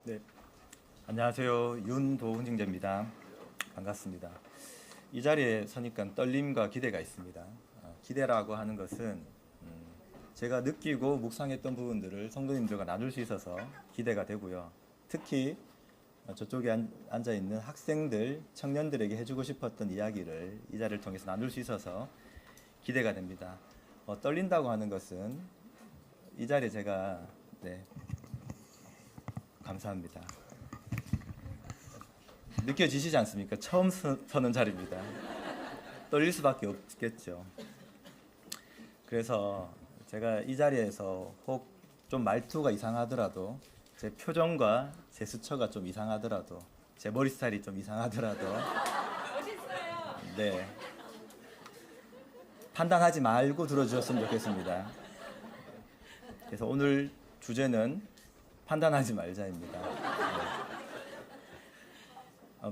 네, 안녕하세요. 윤도훈징자입니다. 반갑습니다. 이 자리에 서니까 떨림과 기대가 있습니다. 기대라고 하는 것은 제가 느끼고 묵상했던 부분들을 성도님들과 나눌 수 있어서 기대가 되고요. 특히 저쪽에 앉아 있는 학생들, 청년들에게 해주고 싶었던 이야기를 이 자리를 통해서 나눌 수 있어서 기대가 됩니다. 떨린다고 하는 것은 이 자리에 제가 감사합니다. 느껴지시지 않습니까? 처음 서는 자리입니다. 떨릴 수밖에 없겠죠. 그래서 제가 이 자리에서 혹 좀 말투가 이상하더라도, 제 표정과 제 수처가 좀 이상하더라도, 제 머리 스타일이 좀 이상하더라도 네, 판단하지 말고 들어주셨으면 좋겠습니다. 그래서 오늘 주제는 판단하지 말자입니다.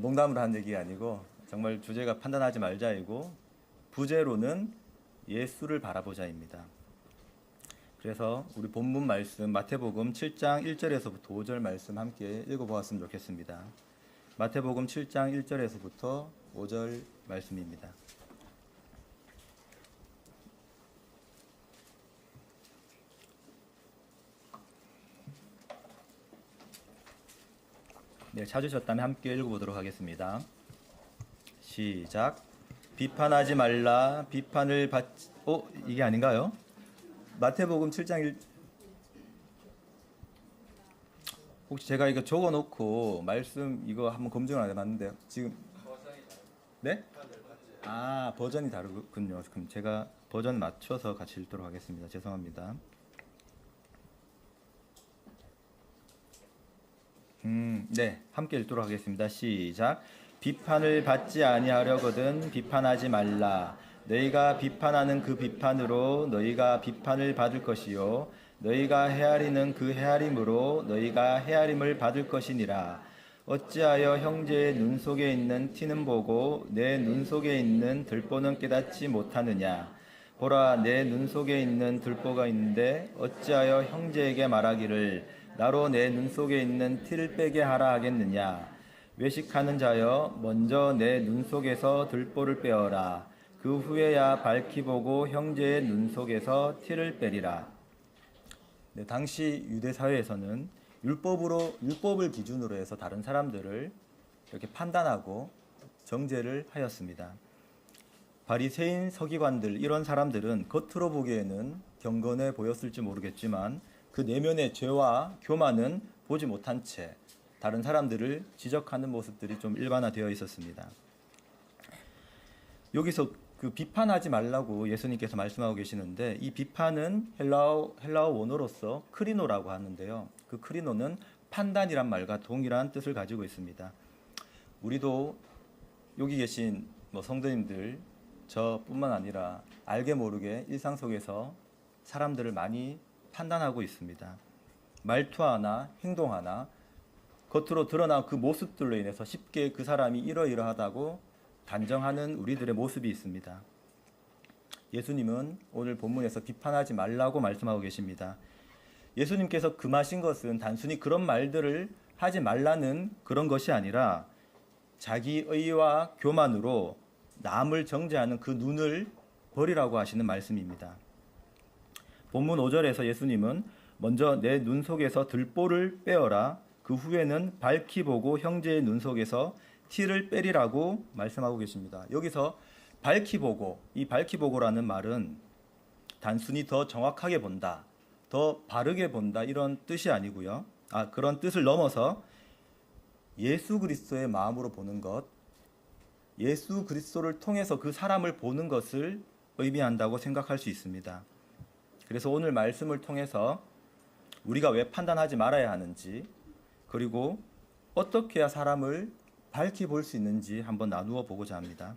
농담으로 한 얘기가 아니고 정말 주제가 판단하지 말자이고 부제로는 예수를 바라보자입니다. 그래서 우리 본문 말씀 마태복음 7장 1절에서부터 5절 말씀 함께 읽어보았으면 좋겠습니다. 마태복음 7장 1절에서부터 5절 말씀입니다. 네, 찾으셨다면 함께 읽어보도록 하겠습니다. 시작. 비판하지 말라. 비판을 받지... 이게 아닌가요? 마태복음 7장 1... 혹시 제가 이거 적어놓고 말씀 이거 한번 검증을 안 해봤는데요. 지금 네? 버전이 다르군요. 그럼 제가 버전 맞춰서 같이 읽도록 하겠습니다. 죄송합니다. 네, 함께 읽도록 하겠습니다. 시작. 비판을 받지 아니하려거든 비판하지 말라. 너희가 비판하는 그 비판으로 너희가 비판을 받을 것이요 너희가 헤아리는 그 헤아림으로 너희가 헤아림을 받을 것이니라. 어찌하여 형제의 눈 속에 있는 티는 보고 내 눈 속에 있는 들보는 깨닫지 못하느냐. 보라, 내 눈 속에 있는 들보가 있는데 어찌하여 형제에게 말하기를 나로 내 눈 속에 있는 티를 빼게 하라 하겠느냐. 외식하는 자여, 먼저 내 눈 속에서 들보를 빼어라. 그 후에야 밝히 보고 형제의 눈 속에서 티를 빼리라. 네, 당시 유대 사회에서는 율법을 기준으로 해서 다른 사람들을 이렇게 판단하고 정죄를 하였습니다. 바리새인 서기관들, 이런 사람들은 겉으로 보기에는 경건해 보였을지 모르겠지만 그 내면의 죄와 교만은 보지 못한 채 다른 사람들을 지적하는 모습들이 좀 일반화되어 있었습니다. 여기서 그 비판하지 말라고 예수님께서 말씀하고 계시는데, 이 비판은 헬라어 원어로서 크리노라고 하는데요. 그 크리노는 판단이란 말과 동일한 뜻을 가지고 있습니다. 우리도 여기 계신 성도님들, 저뿐만 아니라 알게 모르게 일상 속에서 사람들을 많이 판단하고 있습니다. 말투 하나, 행동 하나, 겉으로 드러난 그 모습들로 인해서 쉽게 그 사람이 이러이러하다고 단정하는 우리들의 모습이 있습니다. 예수님은 오늘 본문에서 비판하지 말라고 말씀하고 계십니다. 예수님께서 금하신 것은 단순히 그런 말들을 하지 말라는 그런 것이 아니라 자기 의와 교만으로 남을 정죄하는 그 눈을 버리라고 하시는 말씀입니다. 본문 5절에서 예수님은 먼저 내 눈 속에서 들보를 빼어라. 그 후에는 밝히 보고 형제의 눈 속에서 티를 빼리라고 말씀하고 계십니다. 여기서 밝히 보고, 이 밝히 보고라는 말은 단순히 더 정확하게 본다, 더 바르게 본다, 이런 뜻이 아니고요. 그런 뜻을 넘어서 예수 그리스도의 마음으로 보는 것, 예수 그리스도를 통해서 그 사람을 보는 것을 의미한다고 생각할 수 있습니다. 그래서 오늘 말씀을 통해서 우리가 왜 판단하지 말아야 하는지, 그리고 어떻게 해야 사람을 밝히 볼 수 있는지 한번 나누어 보고자 합니다.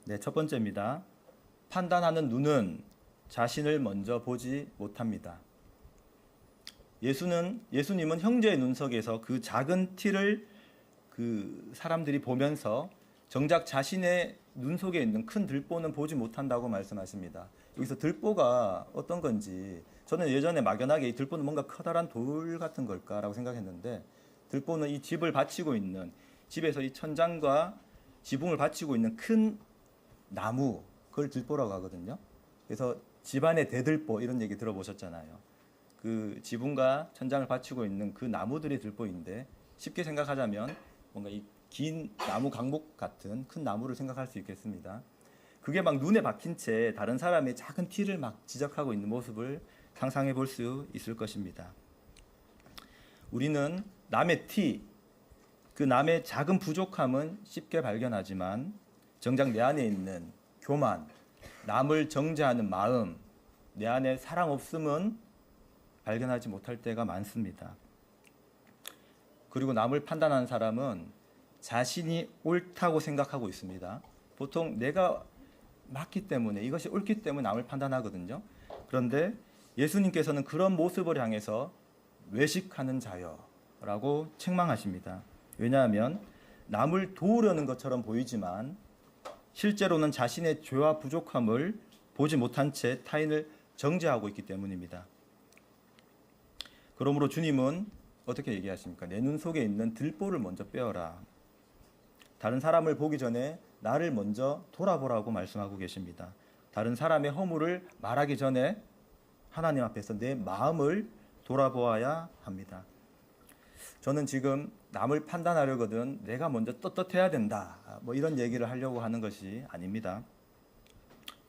네, 첫 번째입니다. 판단하는 눈은 자신을 먼저 보지 못합니다. 예수님은 형제의 눈 속에서 그 작은 티를 그 사람들이 보면서 정작 자신의 눈 속에 있는 큰 들보는 보지 못한다고 말씀하십니다. 여기서 들보가 어떤 건지 저는 예전에 막연하게 이 들보는 뭔가 커다란 돌 같은 걸까라고 생각했는데 들보는 이 집을 받치고 있는 집에서 이 천장과 지붕을 받치고 있는 큰 나무 그걸 들보라고 하거든요. 그래서 집안의 대들보 이런 얘기 들어보셨잖아요. 그 지붕과 천장을 받치고 있는 그 나무들이 들보인데 쉽게 생각하자면 뭔가 이 긴 나무 강목 같은 큰 나무를 생각할 수 있겠습니다. 그게 막 눈에 박힌 채 다른 사람의 작은 티를 막 지적하고 있는 모습을 상상해 볼 수 있을 것입니다. 우리는 남의 티, 그 남의 작은 부족함은 쉽게 발견하지만 정작 내 안에 있는 교만, 남을 정죄하는 마음, 내 안에 사랑 없음은 발견하지 못할 때가 많습니다. 그리고 남을 판단하는 사람은 자신이 옳다고 생각하고 있습니다. 보통 내가 맞기 때문에 이것이 옳기 때문에 남을 판단하거든요. 그런데 예수님께서는 그런 모습을 향해서 외식하는 자여라고 책망하십니다. 왜냐하면 남을 도우려는 것처럼 보이지만 실제로는 자신의 죄와 부족함을 보지 못한 채 타인을 정죄하고 있기 때문입니다. 그러므로 주님은 어떻게 얘기하십니까? 내 눈 속에 있는 들보를 먼저 빼어라. 다른 사람을 보기 전에 나를 먼저 돌아보라고 말씀하고 계십니다. 다른 사람의 허물을 말하기 전에 하나님 앞에서 내 마음을 돌아보아야 합니다. 저는 지금 남을 판단하려거든 내가 먼저 떳떳해야 된다. 뭐 이런 얘기를 하려고 하는 것이 아닙니다.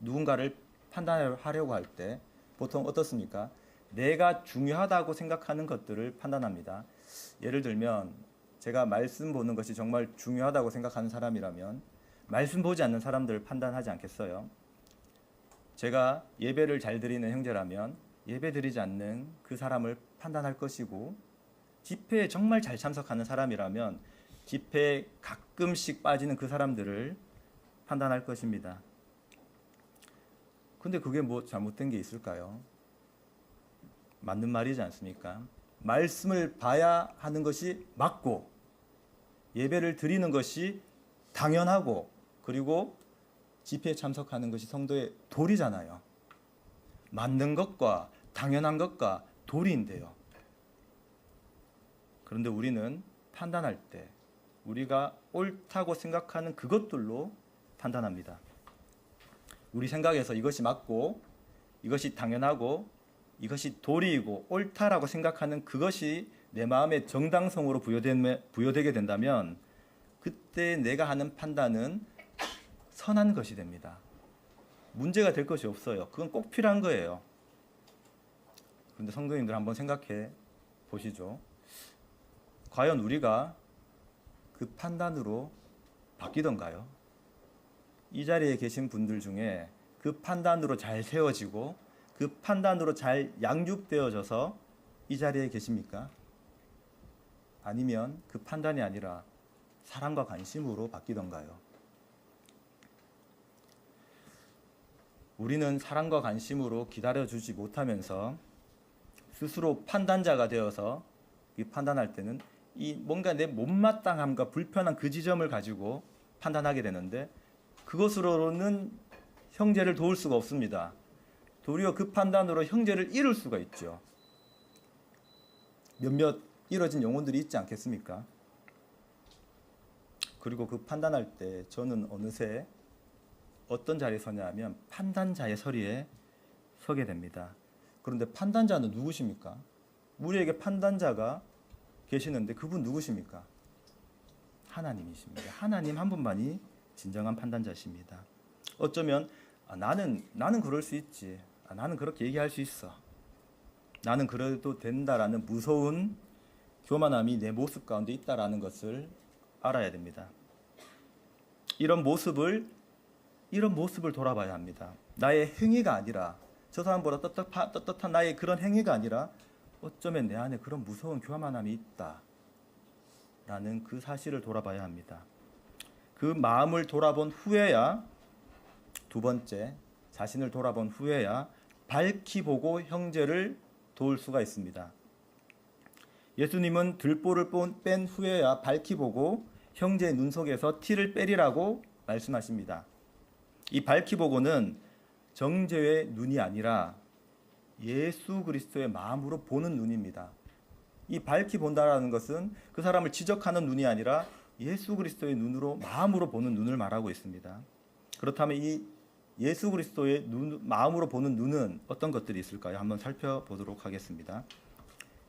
누군가를 판단하려고 할 때 보통 어떻습니까? 내가 중요하다고 생각하는 것들을 판단합니다. 예를 들면 제가 말씀 보는 것이 정말 중요하다고 생각하는 사람이라면 말씀 보지 않는 사람들을 판단하지 않겠어요? 제가 예배를 잘 드리는 형제라면 예배 드리지 않는 그 사람을 판단할 것이고 집회에 정말 잘 참석하는 사람이라면 집회에 가끔씩 빠지는 그 사람들을 판단할 것입니다. 근데 그게 뭐 잘못된 게 있을까요? 맞는 말이지 않습니까? 말씀을 봐야 하는 것이 맞고 예배를 드리는 것이 당연하고 그리고 집회에 참석하는 것이 성도의 도리잖아요. 맞는 것과 당연한 것과 도리인데요. 그런데 우리는 판단할 때 우리가 옳다고 생각하는 그것들로 판단합니다. 우리 생각에서 이것이 맞고 이것이 당연하고 이것이 도리이고 옳다라고 생각하는 그것이 내 마음의 정당성으로 부여되게 된다면 그때 내가 하는 판단은 선한 것이 됩니다. 문제가 될 것이 없어요. 그건 꼭 필요한 거예요. 그런데 성도님들 한번 생각해 보시죠. 과연 우리가 그 판단으로 바뀌던가요? 이 자리에 계신 분들 중에 그 판단으로 잘 세워지고 그 판단으로 잘 양육되어져서 이 자리에 계십니까? 아니면 그 판단이 아니라 사랑과 관심으로 바뀌던가요? 우리는 사랑과 관심으로 기다려주지 못하면서 스스로 판단자가 되어서 이 판단할 때는 이 뭔가 내 못마땅함과 불편한 그 지점을 가지고 판단하게 되는데 그것으로는 형제를 도울 수가 없습니다. 도리어 그 판단으로 형제를 잃을 수가 있죠. 몇몇 잃어진 영혼들이 있지 않겠습니까? 그리고 그 판단할 때 저는 어느새 어떤 자리에 서냐 하면 판단자의 서리에 서게 됩니다. 그런데 판단자는 누구십니까? 우리에게 판단자가 계시는데 그분 누구십니까? 하나님이십니다. 하나님 한 분만이 진정한 판단자십니다. 어쩌면 나는 그럴 수 있지. 나는 그렇게 얘기할 수 있어. 나는 그래도 된다라는 무서운 교만함이 내 모습 가운데 있다라는 것을 알아야 됩니다. 이런 모습을 돌아봐야 합니다. 나의 행위가 아니라 저 사람보다 떳떳한 나의 그런 행위가 아니라 어쩌면 내 안에 그런 무서운 교만함이 있다라는 그 사실을 돌아봐야 합니다. 그 마음을 돌아본 후에야 두 번째 자신을 돌아본 후에야 밝히 보고 형제를 도울 수가 있습니다. 예수님은 들보를 뺀 후에야 밝히 보고 형제의 눈 속에서 티를 빼리라고 말씀하십니다. 이 밝히 보고는 정죄의 눈이 아니라 예수 그리스도의 마음으로 보는 눈입니다. 이 밝히 본다라는 것은 그 사람을 지적하는 눈이 아니라 예수 그리스도의 눈으로, 마음으로 보는 눈을 말하고 있습니다. 그렇다면 이 예수 그리스도의 마음으로 보는 눈은 어떤 것들이 있을까요? 한번 살펴보도록 하겠습니다.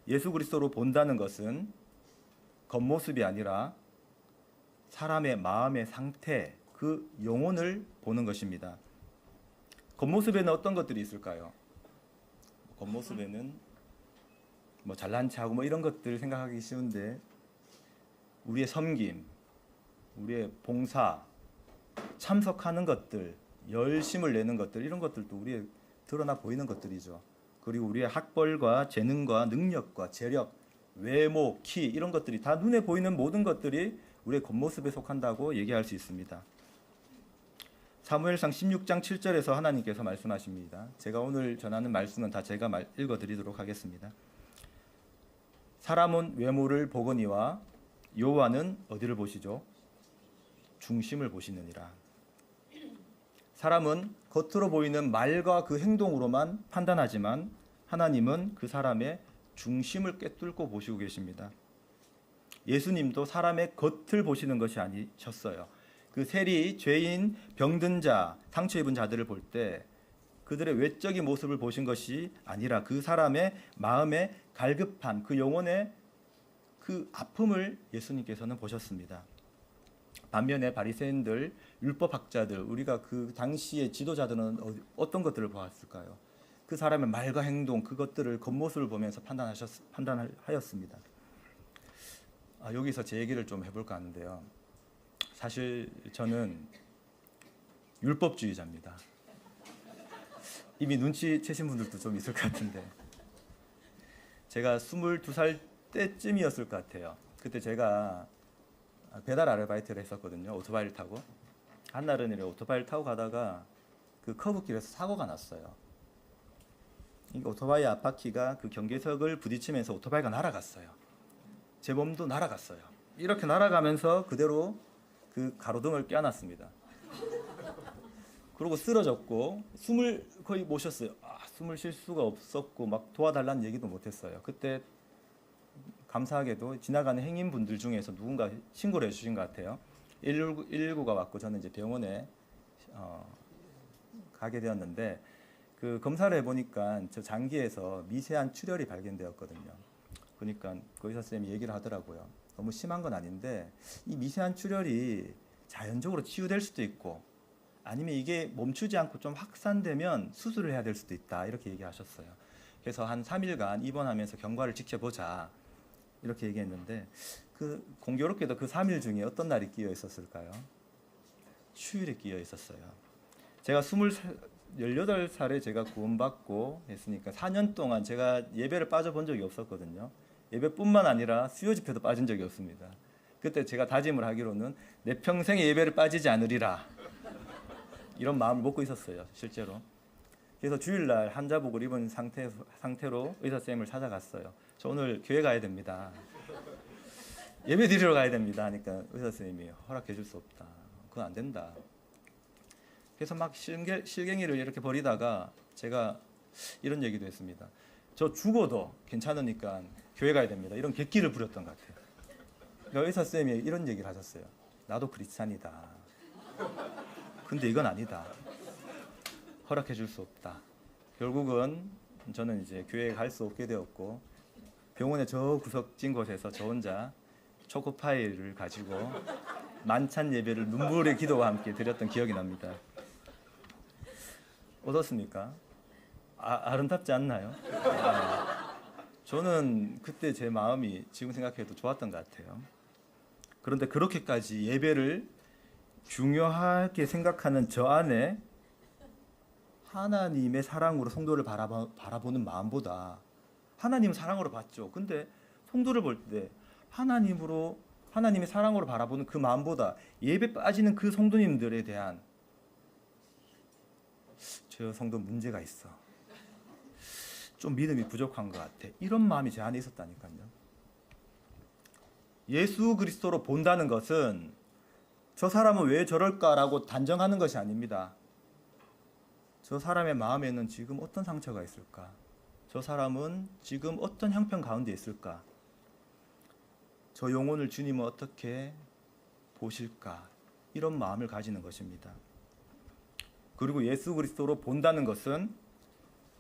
예수 그리스도로 본다는 것은 겉모습이 아니라 사람의 마음의 상태, 그 영혼을 보는 것입니다. 겉모습에는 어떤 것들이 있을까요? 겉모습에는 뭐 잘난 체하고 뭐 이런 것들 생각하기 쉬운데, 우리의 섬김, 우리의 봉사, 참석하는 것들, 열심을 내는 것들, 이런 것들도 우리의 드러나 보이는 것들이죠. 그리고 우리의 학벌과 재능과 능력과 재력, 외모, 키, 이런 것들이 다 눈에 보이는 모든 것들이 우리의 겉모습에 속한다고 얘기할 수 있습니다. 사무엘상 16장 7절에서 하나님께서 말씀하십니다. 제가 오늘 전하는 말씀은 다 제가 읽어드리도록 하겠습니다. 사람은 외모를 보거니와 여호와는 어디를 보시죠? 중심을 보시느니라. 사람은 겉으로 보이는 말과 그 행동으로만 판단하지만 하나님은 그 사람의 중심을 꿰뚫고 보시고 계십니다. 예수님도 사람의 겉을 보시는 것이 아니셨어요. 그 세리, 죄인, 병든 자, 상처 입은 자들을 볼 때 그들의 외적인 모습을 보신 것이 아니라 그 사람의 마음의 갈급한, 그 영혼의 그 아픔을 예수님께서는 보셨습니다. 반면에 바리새인들, 율법학자들, 우리가 그 당시의 지도자들은 어떤 것들을 보았을까요? 그 사람의 말과 행동, 그것들을 겉모습을 보면서 판단하였습니다. 여기서 제 얘기를 좀 해볼까 하는데요. 사실 저는 율법주의자입니다. 이미 눈치채신 분들도 좀 있을 것 같은데, 제가 22살 때쯤이었을 것 같아요. 그때 제가 배달 아르바이트를 했었거든요. 오토바이를 타고. 한날은 이렇게 오토바이를 타고 가다가 그 커브길에서 사고가 났어요. 오토바이 앞바퀴가 그 경계석을 부딪히면서 오토바이가 날아갔어요. 제 몸도 날아갔어요. 이렇게 날아가면서 그대로 그 가로등을 껴안았습니다. 그리고 쓰러졌고 숨을 거의 못 쉬었어요. 숨을 쉴 수가 없었고 막 도와달라는 얘기도 못했어요. 그때 감사하게도 지나가는 행인분들 중에서 누군가 신고를 해주신 것 같아요. 119가 왔고 저는 이제 병원에 가게 되었는데, 그 검사를 해보니까 저 장기에서 미세한 출혈이 발견되었거든요. 그러니까 그 의사 선생님이 얘기를 하더라고요. 너무 심한 건 아닌데 이 미세한 출혈이 자연적으로 치유될 수도 있고, 아니면 이게 멈추지 않고 좀 확산되면 수술을 해야 될 수도 있다, 이렇게 얘기하셨어요. 그래서 한 3일간 입원하면서 경과를 지켜보자, 이렇게 얘기했는데, 그 공교롭게도 그 3일 중에 어떤 날이 끼어 있었을까요? 휴일에 끼어 있었어요. 제가 18살에 제가 구원받고 했으니까 4년 동안 제가 예배를 빠져본 적이 없었거든요. 예배뿐만 아니라 수요 집회도 빠진 적이 없습니다. 그때 제가 다짐을 하기로는 내 평생에 예배를 빠지지 않으리라, 이런 마음을 먹고 있었어요, 실제로. 그래서 주일날 환자복을 입은 상태로 의사 선생님을 찾아갔어요. 저 오늘 교회 가야 됩니다. 예배 드리러 가야 됩니다. 하니까 의사 선생님이 허락해 줄 수 없다. 그건 안 된다. 그래서 막 실갱이를 이렇게 벌이다가 제가 이런 얘기도 했습니다. 저 죽어도 괜찮으니까 교회 가야 됩니다. 이런 객기를 부렸던 것 같아요. 그러니까 의사 선생님이 이런 얘기를 하셨어요. 나도 크리스찬이다. 근데 이건 아니다. 허락해 줄 수 없다. 결국은 저는 이제 교회에 갈 수 없게 되었고, 병원의 저 구석진 곳에서 저 혼자 초코파이를 가지고 만찬 예배를 눈물의 기도와 함께 드렸던 기억이 납니다. 어떻습니까? 아름답지 않나요? 저는 그때 제 마음이 지금 생각해도 좋았던 것 같아요. 그런데 그렇게까지 예배를 중요하게 생각하는 저 안에 하나님의 사랑으로 성도를 바라보는 마음보다, 하나님은 사랑으로 봤죠. 근데 성도를 볼 때 하나님의 사랑으로 바라보는 그 마음보다 예배 빠지는 그 성도님들에 대한, 저 성도 문제가 있어, 좀 믿음이 부족한 것 같아, 이런 마음이 제 안에 있었다니까요. 예수 그리스도로 본다는 것은 저 사람은 왜 저럴까라고 단정하는 것이 아닙니다. 저 사람의 마음에는 지금 어떤 상처가 있을까? 저 사람은 지금 어떤 형편 가운데 있을까? 저 영혼을 주님은 어떻게 보실까? 이런 마음을 가지는 것입니다. 그리고 예수 그리스도로 본다는 것은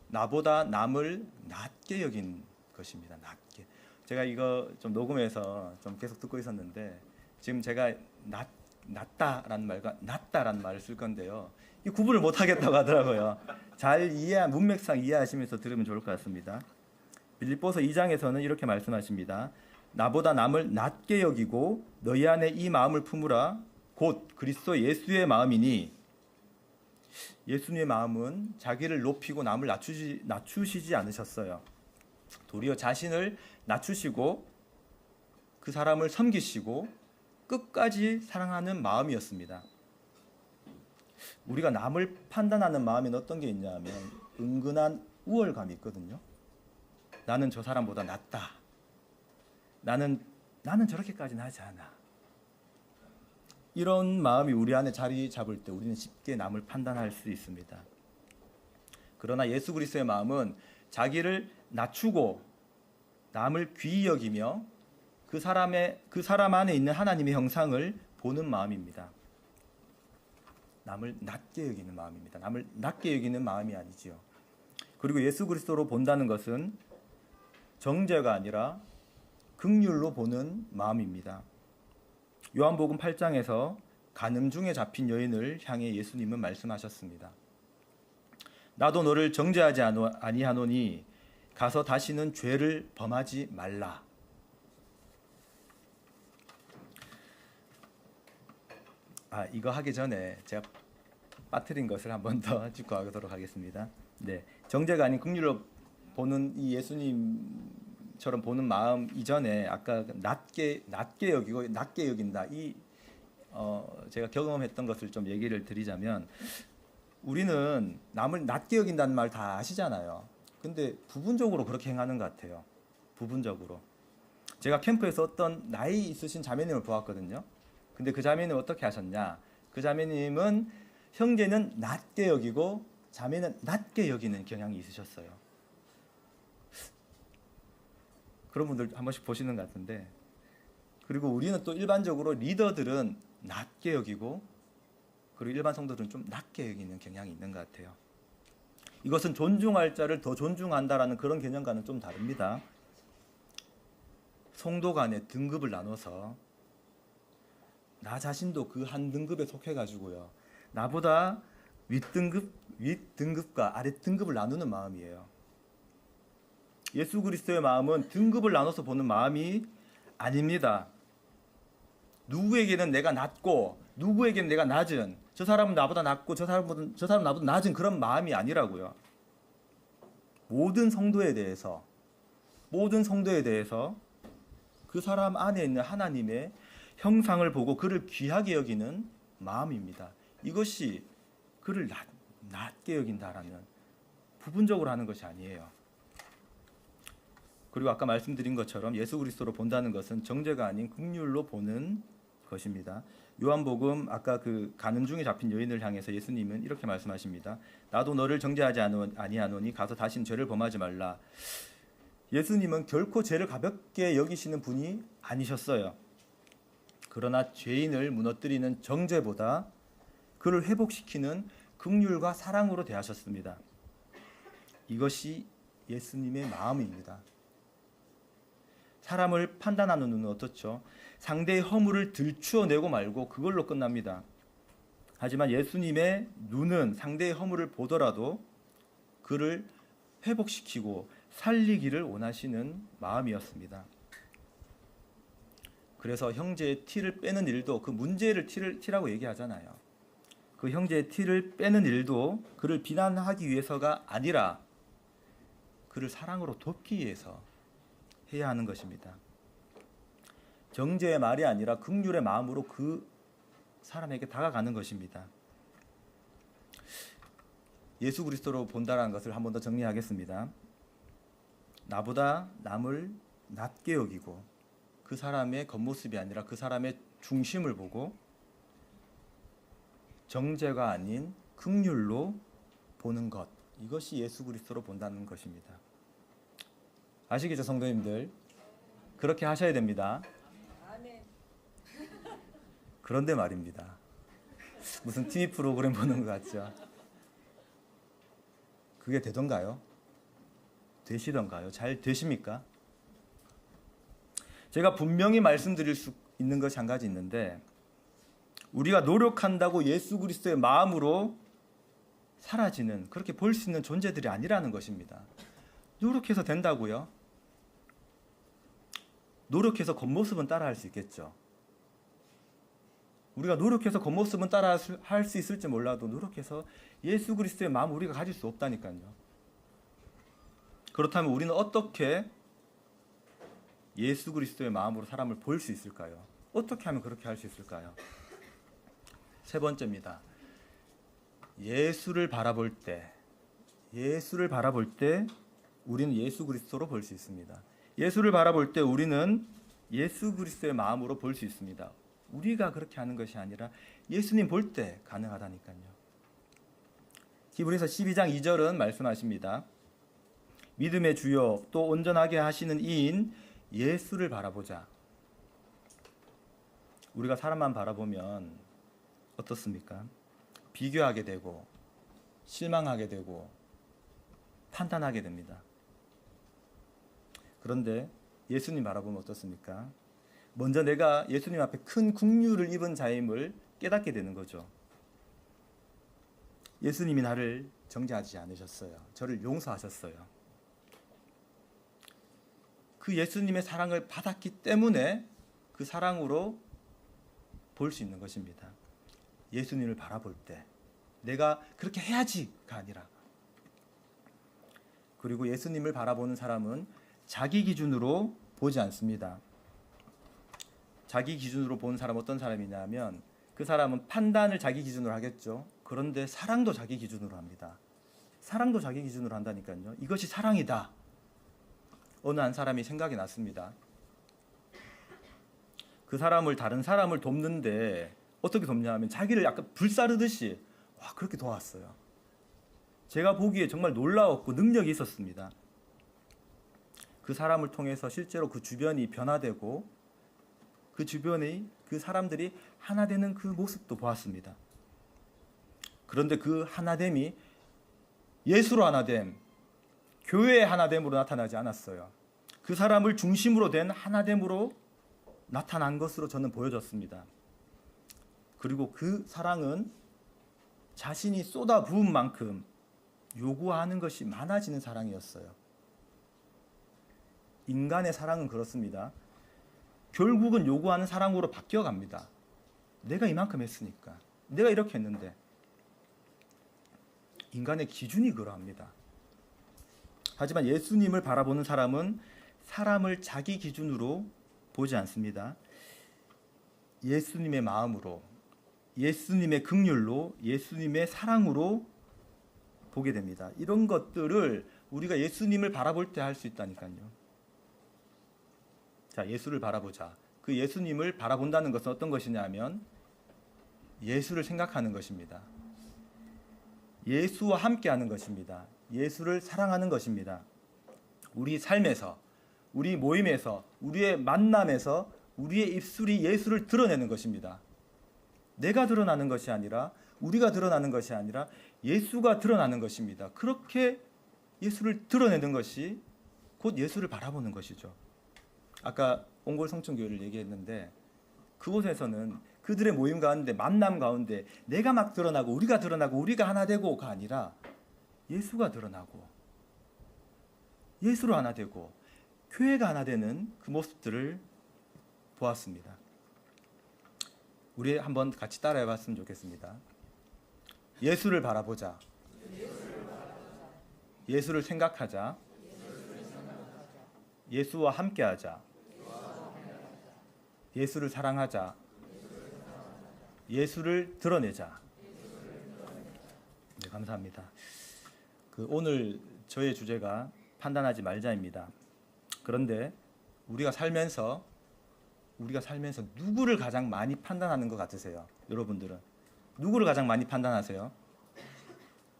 나보다 남을 낮게 여긴 것입니다. 낮게. 제가 이거 좀 녹음해서 좀 계속 듣고 있었는데 지금 제가 낮다라는 말과 낮다라는 말을 쓸 건데요. 이 구분을 못 하겠다고 하더라고요. 잘 문맥상 이해하시면서 들으면 좋을 것 같습니다. 빌립보서 2장에서는 이렇게 말씀하십니다. 나보다 남을 낮게 여기고 너희 안에 이 마음을 품으라. 곧 그리스도 예수의 마음이니. 예수님의 마음은 자기를 높이고 남을 낮추시지 않으셨어요. 도리어 자신을 낮추시고 그 사람을 섬기시고 끝까지 사랑하는 마음이었습니다. 우리가 남을 판단하는 마음에는 어떤 게 있냐면 은근한 우월감이 있거든요. 나는 저 사람보다 낫다. 나는 저렇게까지는 하지 않아. 이런 마음이 우리 안에 자리 잡을 때 우리는 쉽게 남을 판단할 수 있습니다. 그러나 예수 그리스도의 마음은 자기를 낮추고 남을 귀히 여기며 그 사람 안에 있는 하나님의 형상을 보는 마음입니다. 남을 낮게 여기는 마음입니다. 남을 낮게 여기는 마음이 아니지요. 그리고 예수 그리스도로 본다는 것은 정죄가 아니라 긍휼로 보는 마음입니다. 요한복음 8장에서 간음 중에 잡힌 여인을 향해 예수님은 말씀하셨습니다. 나도 너를 정죄하지 아니하노니 가서 다시는 죄를 범하지 말라. 이거 하기 전에 제가 빠뜨린 것을 한 번 더 짚고 가도록 하겠습니다. 네, 정죄가 아닌 긍휼로 보는 이 예수님처럼 보는 마음 이전에 아까 낮게 여기고 낮게 여긴다. 제가 경험했던 것을 좀 얘기를 드리자면 우리는 남을 낮게 여긴다는 말 다 아시잖아요. 근데 부분적으로 그렇게 행하는 것 같아요. 부분적으로. 제가 캠프에서 어떤 나이 있으신 자매님을 보았거든요. 근데 그 자매님은 어떻게 하셨냐? 그 자매님은 형제는 낮게 여기고 자매는 낮게 여기는 경향이 있으셨어요. 그런 분들 한 번씩 보시는 것 같은데, 그리고 우리는 또 일반적으로 리더들은 낮게 여기고 그리고 일반 성도들은 좀 낮게 여기는 경향이 있는 것 같아요. 이것은 존중할 자를 더 존중한다라는 그런 개념과는 좀 다릅니다. 성도 간의 등급을 나눠서 나 자신도 그 한 등급에 속해가지고요. 나보다 윗등급과 아랫등급을 나누는 마음이에요. 예수 그리스도의 마음은 등급을 나눠서 보는 마음이 아닙니다. 누구에게는 내가 낮고 누구에게는 내가 낮은, 저 사람은 나보다 낮고 저 사람은 나보다 낮은 그런 마음이 아니라고요. 모든 성도에 대해서 그 사람 안에 있는 하나님의 형상을 보고 그를 귀하게 여기는 마음입니다. 이것이 그를 낮게 여긴다라는, 부분적으로 하는 것이 아니에요. 그리고 아까 말씀드린 것처럼 예수 그리스도로 본다는 것은 정죄가 아닌 긍휼로 보는 것입니다. 요한복음 아까 그 간음 중에 잡힌 여인을 향해서 예수님은 이렇게 말씀하십니다. 나도 너를 정죄하지 아니하노니 가서 다시는 죄를 범하지 말라. 예수님은 결코 죄를 가볍게 여기시는 분이 아니셨어요. 그러나 죄인을 무너뜨리는 정죄보다 그를 회복시키는 긍휼과 사랑으로 대하셨습니다. 이것이 예수님의 마음입니다. 사람을 판단하는 눈은 어떻죠? 상대의 허물을 들추어내고 말고 그걸로 끝납니다. 하지만 예수님의 눈은 상대의 허물을 보더라도 그를 회복시키고 살리기를 원하시는 마음이었습니다. 그래서 형제의 티를 빼는 일도, 그 문제를 티라고 얘기하잖아요. 그 형제의 티를 빼는 일도 그를 비난하기 위해서가 아니라 그를 사랑으로 돕기 위해서 해야 하는 것입니다. 정죄의 말이 아니라 긍휼의 마음으로 그 사람에게 다가가는 것입니다. 예수 그리스도로 본다라는 것을 한 번 더 정리하겠습니다. 나보다 남을 낮게 여기고 그 사람의 겉모습이 아니라 그 사람의 중심을 보고 정죄가 아닌 긍휼로 보는 것, 이것이 예수 그리스도로 본다는 것입니다. 아시겠죠, 성도님들? 그렇게 하셔야 됩니다. 그런데 말입니다. 무슨 TV 프로그램 보는 것 같죠? 그게 되던가요? 되시던가요? 잘 되십니까? 제가 분명히 말씀드릴 수 있는 것이 한 가지 있는데, 우리가 노력한다고 예수 그리스도의 마음으로 사라지는, 그렇게 볼 수 있는 존재들이 아니라는 것입니다. 노력해서 된다고요? 노력해서 겉모습은 따라할 수 있겠죠. 우리가 노력해서 겉모습은 따라 할 수 있을지 몰라도 노력해서 예수 그리스도의 마음을 우리가 가질 수 없다니까요. 그렇다면 우리는 어떻게 예수 그리스도의 마음으로 사람을 볼 수 있을까요? 어떻게 하면 그렇게 할 수 있을까요? 세 번째입니다. 예수를 바라볼 때 우리는 예수 그리스도로 볼 수 있습니다. 예수를 바라볼 때 우리는 예수 그리스도의 마음으로 볼 수 있습니다. 우리가 그렇게 하는 것이 아니라 예수님 볼 때 가능하다니까요. 히브리서 12장 2절은 말씀하십니다. 믿음의 주요 또 온전하게 하시는 이인 예수를 바라보자. 우리가 사람만 바라보면 어떻습니까? 비교하게 되고 실망하게 되고 판단하게 됩니다. 그런데 예수님 바라보면 어떻습니까? 먼저 내가 예수님 앞에 큰 긍휼을 입은 자임을 깨닫게 되는 거죠. 예수님이 나를 정죄하지 않으셨어요. 저를 용서하셨어요. 그 예수님의 사랑을 받았기 때문에 그 사랑으로 볼 수 있는 것입니다. 예수님을 바라볼 때 내가 그렇게 해야지가 아니라, 그리고 예수님을 바라보는 사람은 자기 기준으로 보지 않습니다. 자기 기준으로 보는 사람은 어떤 사람이냐면 그 사람은 판단을 자기 기준으로 하겠죠. 그런데 사랑도 자기 기준으로 합니다. 사랑도 자기 기준으로 한다니까요. 이것이 사랑이다. 어느 한 사람이 생각이 났습니다. 그 사람을, 다른 사람을 돕는데 어떻게 돕냐 하면 자기를 약간 불사르듯이 그렇게 도왔어요. 제가 보기에 정말 놀라웠고 능력이 있었습니다. 그 사람을 통해서 실제로 그 주변이 변화되고 그 주변의 그 사람들이 하나 되는 그 모습도 보았습니다. 그런데 그 하나됨이 예수로 하나됨, 교회의 하나됨으로 나타나지 않았어요. 그 사람을 중심으로 된 하나됨으로 나타난 것으로 저는 보여졌습니다. 그리고 그 사랑은 자신이 쏟아부은 만큼 요구하는 것이 많아지는 사랑이었어요. 인간의 사랑은 그렇습니다. 결국은 요구하는 사랑으로 바뀌어갑니다. 내가 이만큼 했으니까, 내가 이렇게 했는데. 인간의 기준이 그러합니다. 하지만 예수님을 바라보는 사람은 사람을 자기 기준으로 보지 않습니다. 예수님의 마음으로, 예수님의 긍휼로, 예수님의 사랑으로 보게 됩니다. 이런 것들을 우리가 예수님을 바라볼 때 할 수 있다니까요. 자, 예수를 바라보자. 그 예수님을 바라본다는 것은 어떤 것이냐면 예수를 생각하는 것입니다. 예수와 함께하는 것입니다. 예수를 사랑하는 것입니다. 우리 삶에서, 우리 모임에서, 우리의 만남에서 우리의 입술이 예수를 드러내는 것입니다. 내가 드러나는 것이 아니라, 우리가 드러나는 것이 아니라 예수가 드러나는 것입니다. 그렇게 예수를 드러내는 것이 곧 예수를 바라보는 것이죠. 아까 옹골 성춘교회를 얘기했는데 그곳에서는 그들의 모임 가운데, 만남 가운데 내가 막 드러나고 우리가 드러나고 우리가 하나 되고가 아니라 예수가 드러나고 예수로 하나 되고 교회가 하나 되는 그 모습들을 보았습니다. 우리 한번 같이 따라해 봤으면 좋겠습니다. 예수를 바라보자. 예수를 생각하자. 예수와 함께하자. 예수를 사랑하자. 예수를 드러내자. 네, 감사합니다. 오늘 저의 주제가 판단하지 말자입니다. 그런데 우리가 살면서 누구를 가장 많이 판단하는 것 같으세요? 여러분들은 누구를 가장 많이 판단하세요?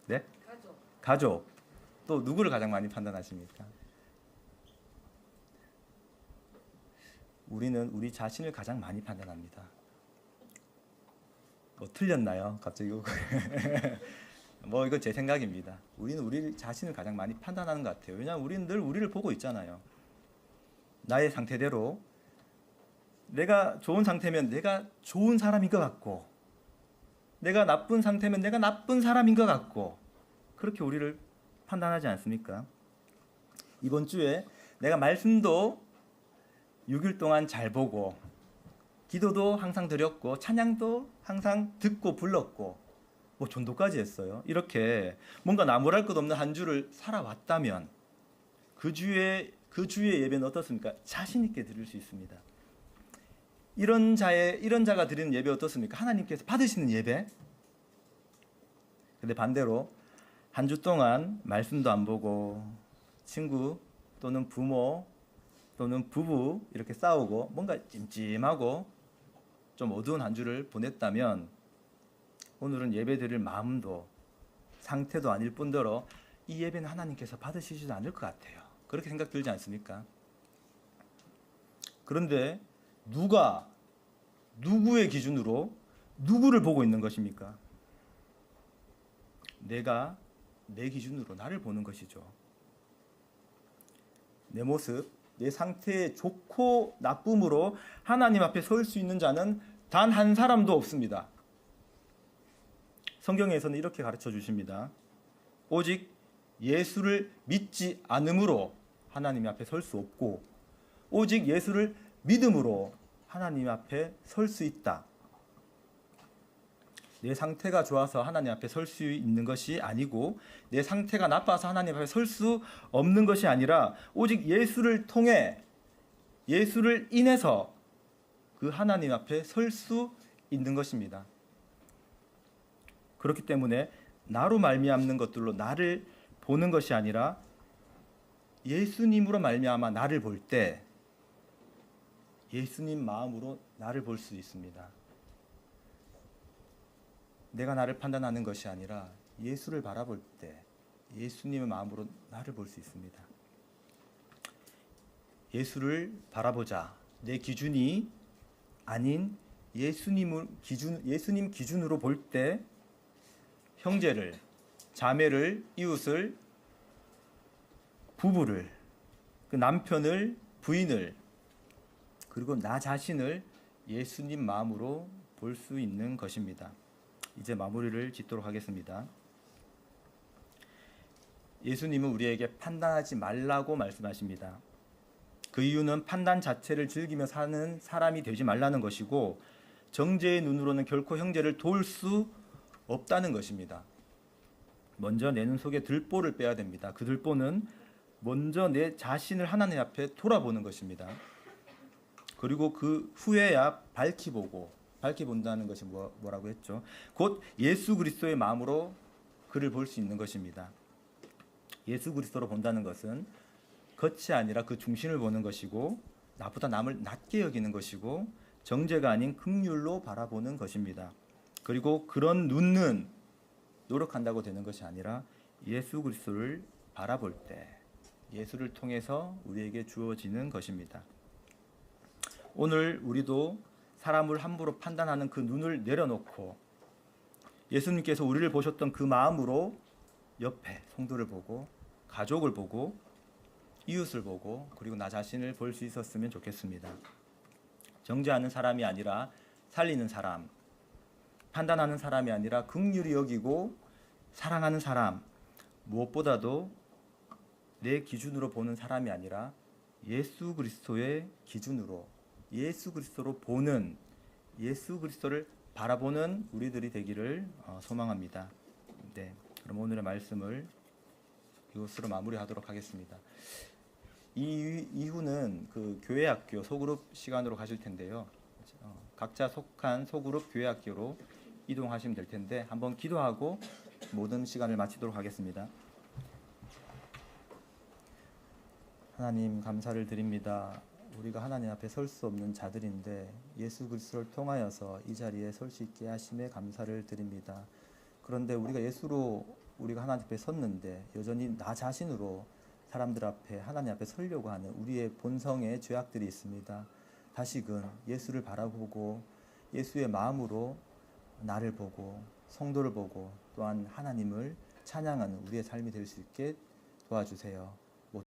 네? 가족, 또 누구를 가장 많이 판단하십니까? 우리는 우리 자신을 가장 많이 판단합니다. 뭐 틀렸나요? 갑자기 뭐 이건 제 생각입니다. 우리는 우리 자신을 가장 많이 판단하는 것 같아요. 왜냐하면 우리는 늘 우리를 보고 있잖아요. 나의 상태대로 내가 좋은 상태면 내가 좋은 사람인 것 같고, 내가 나쁜 상태면 내가 나쁜 사람인 것 같고, 그렇게 우리를 판단하지 않습니까? 이번 주에 내가 말씀도 6일 동안 잘 보고, 기도도 항상 드렸고, 찬양도 항상 듣고 불렀고, 뭐 전도까지 했어요. 이렇게 뭔가 나무랄 것 없는 한 주를 살아왔다면 그 주의 예배는 어떻습니까? 자신 있게 드릴 수 있습니다. 이런 자가 드리는 예배 어떻습니까? 하나님께서 받으시는 예배. 근데 반대로 한 주 동안 말씀도 안 보고 친구 또는 부모 또는 부부 이렇게 싸우고 뭔가 찜찜하고 좀 어두운 한 주를 보냈다면 오늘은 예배 드릴 마음도 상태도 아닐 뿐더러 이 예배는 하나님께서 받으시지도 않을 것 같아요. 그렇게 생각 들지 않습니까? 그런데 누가 누구의 기준으로 누구를 보고 있는 것입니까? 내가 내 기준으로 나를 보는 것이죠. 내 모습, 내 상태의 좋고 나쁨으로 하나님 앞에 설 수 있는 자는 단 한 사람도 없습니다. 성경에서는 이렇게 가르쳐 주십니다. 오직 예수를 믿지 않음으로 하나님 앞에 설 수 없고, 오직 예수를 믿음으로 하나님 앞에 설 수 있다. 내 상태가 좋아서 하나님 앞에 설 수 있는 것이 아니고, 내 상태가 나빠서 하나님 앞에 설 수 없는 것이 아니라 오직 예수를 통해, 예수를 인해서 그 하나님 앞에 설 수 있는 것입니다. 그렇기 때문에 나로 말미암는 것들로 나를 보는 것이 아니라 예수님으로 말미암아 나를 볼 때 예수님 마음으로 나를 볼 수 있습니다. 내가 나를 판단하는 것이 아니라 예수를 바라볼 때 예수님의 마음으로 나를 볼 수 있습니다. 예수를 바라보자. 내 기준이 아닌 예수님 기준으로 볼 때 형제를, 자매를, 이웃을, 부부를, 그 남편을, 부인을, 그리고 나 자신을 예수님 마음으로 볼 수 있는 것입니다. 이제 마무리를 짓도록 하겠습니다. 예수님은 우리에게 판단하지 말라고 말씀하십니다. 그 이유는 판단 자체를 즐기며 사는 사람이 되지 말라는 것이고, 정죄의 눈으로는 결코 형제를 도울 수 없다는 것입니다. 먼저 내 눈 속에 들보를 빼야 됩니다. 그 들보는 먼저 내 자신을 하나님 앞에 돌아보는 것입니다. 그리고 그 후에야 밝히 본다는 것이 뭐라고 했죠? 곧 예수 그리스도의 마음으로 그를 볼 수 있는 것입니다. 예수 그리스도로 본다는 것은 겉이 아니라 그 중심을 보는 것이고, 나보다 남을 낮게 여기는 것이고, 정죄가 아닌 긍휼로 바라보는 것입니다. 그리고 그런 눈은 노력한다고 되는 것이 아니라 예수 그리스도를 바라볼 때 예수를 통해서 우리에게 주어지는 것입니다. 오늘 우리도 사람을 함부로 판단하는 그 눈을 내려놓고 예수님께서 우리를 보셨던 그 마음으로 옆에 성도를 보고, 가족을 보고, 이웃을 보고, 그리고 나 자신을 볼 수 있었으면 좋겠습니다. 정죄하는 사람이 아니라 살리는 사람, 판단하는 사람이 아니라 긍휼히 여기고 사랑하는 사람, 무엇보다도 내 기준으로 보는 사람이 아니라 예수 그리스도의 기준으로, 예수 그리스도로 보는, 예수 그리스도를 바라보는 우리들이 되기를 소망합니다. 네, 그럼 오늘의 말씀을 이것으로 마무리하도록 하겠습니다. 이후는 그 교회학교 소그룹 시간으로 가실 텐데요. 각자 속한 소그룹 교회학교로 이동하시면 될 텐데, 한번 기도하고 모든 시간을 마치도록 하겠습니다. 하나님, 감사를 드립니다. 우리가 하나님 앞에 설 수 없는 자들인데 예수 그리스도를 통하여서 이 자리에 설 수 있게 하심에 감사를 드립니다. 그런데 우리가 예수로 우리가 하나님 앞에 섰는데 여전히 나 자신으로 사람들 앞에 하나님 앞에 서려고 하는 우리의 본성의 죄악들이 있습니다. 다시금 예수를 바라보고 예수의 마음으로 나를 보고 성도를 보고 또한 하나님을 찬양하는 우리의 삶이 될 수 있게 도와주세요.